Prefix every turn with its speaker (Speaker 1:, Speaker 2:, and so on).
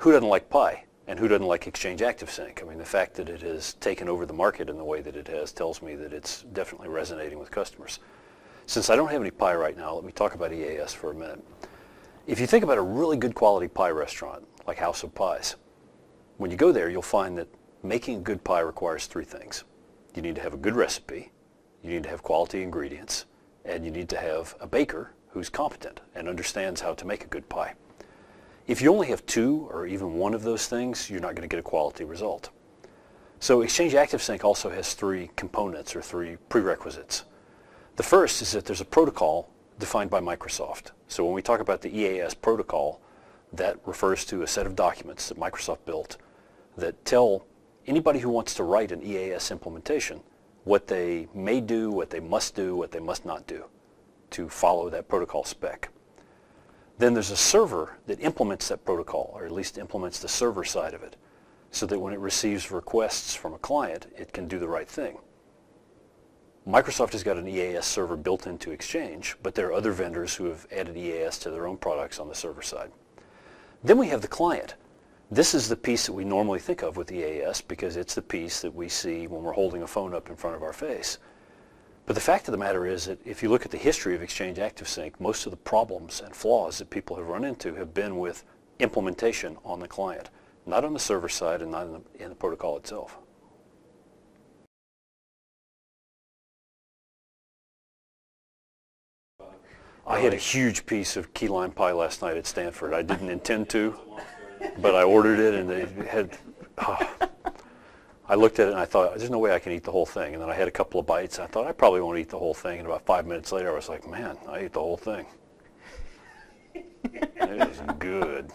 Speaker 1: who doesn't like Pi? And who doesn't like Exchange ActiveSync? I mean, the fact that it has taken over the market in the way that it has tells me that it's definitely resonating with customers. Since I don't have any Pi right now, let me talk about EAS for a minute. If you think about a really good quality pie restaurant, like House of Pies, when you go there, you'll find that making a good pie requires three things. You need to have a good recipe, you need to have quality ingredients, and you need to have a baker who's competent and understands how to make a good pie. If you only have two or even one of those things, you're not going to get a quality result. So Exchange ActiveSync also has three components or three prerequisites. The first is that there's a protocol defined by Microsoft. So when we talk about the EAS protocol, that refers to a set of documents that Microsoft built that tell anybody who wants to write an EAS implementation what they may do, what they must not do to follow that protocol spec. Then there's a server that implements that protocol, or at least implements the server side of it, so that when it receives requests from a client, it can do the right thing. Microsoft has got an EAS server built into Exchange, but there are other vendors who have added EAS to their own products on the server side. Then we have the client. This is the piece that we normally think of with EAS because it's the piece that we see when we're holding a phone up in front of our face. But the fact of the matter is that if you look at the history of Exchange ActiveSync, most of the problems and flaws that people have run into have been with implementation on the client, not on the server side and not in the protocol itself. I had a huge piece of key lime pie last night at Stanford. I didn't intend to, but I ordered it and they had, I looked at it and I thought, there's no way I can eat the whole thing. And then I had a couple of bites and I thought, I probably won't eat the whole thing. And about 5 minutes later, I was like, man, I ate the whole thing. It is good.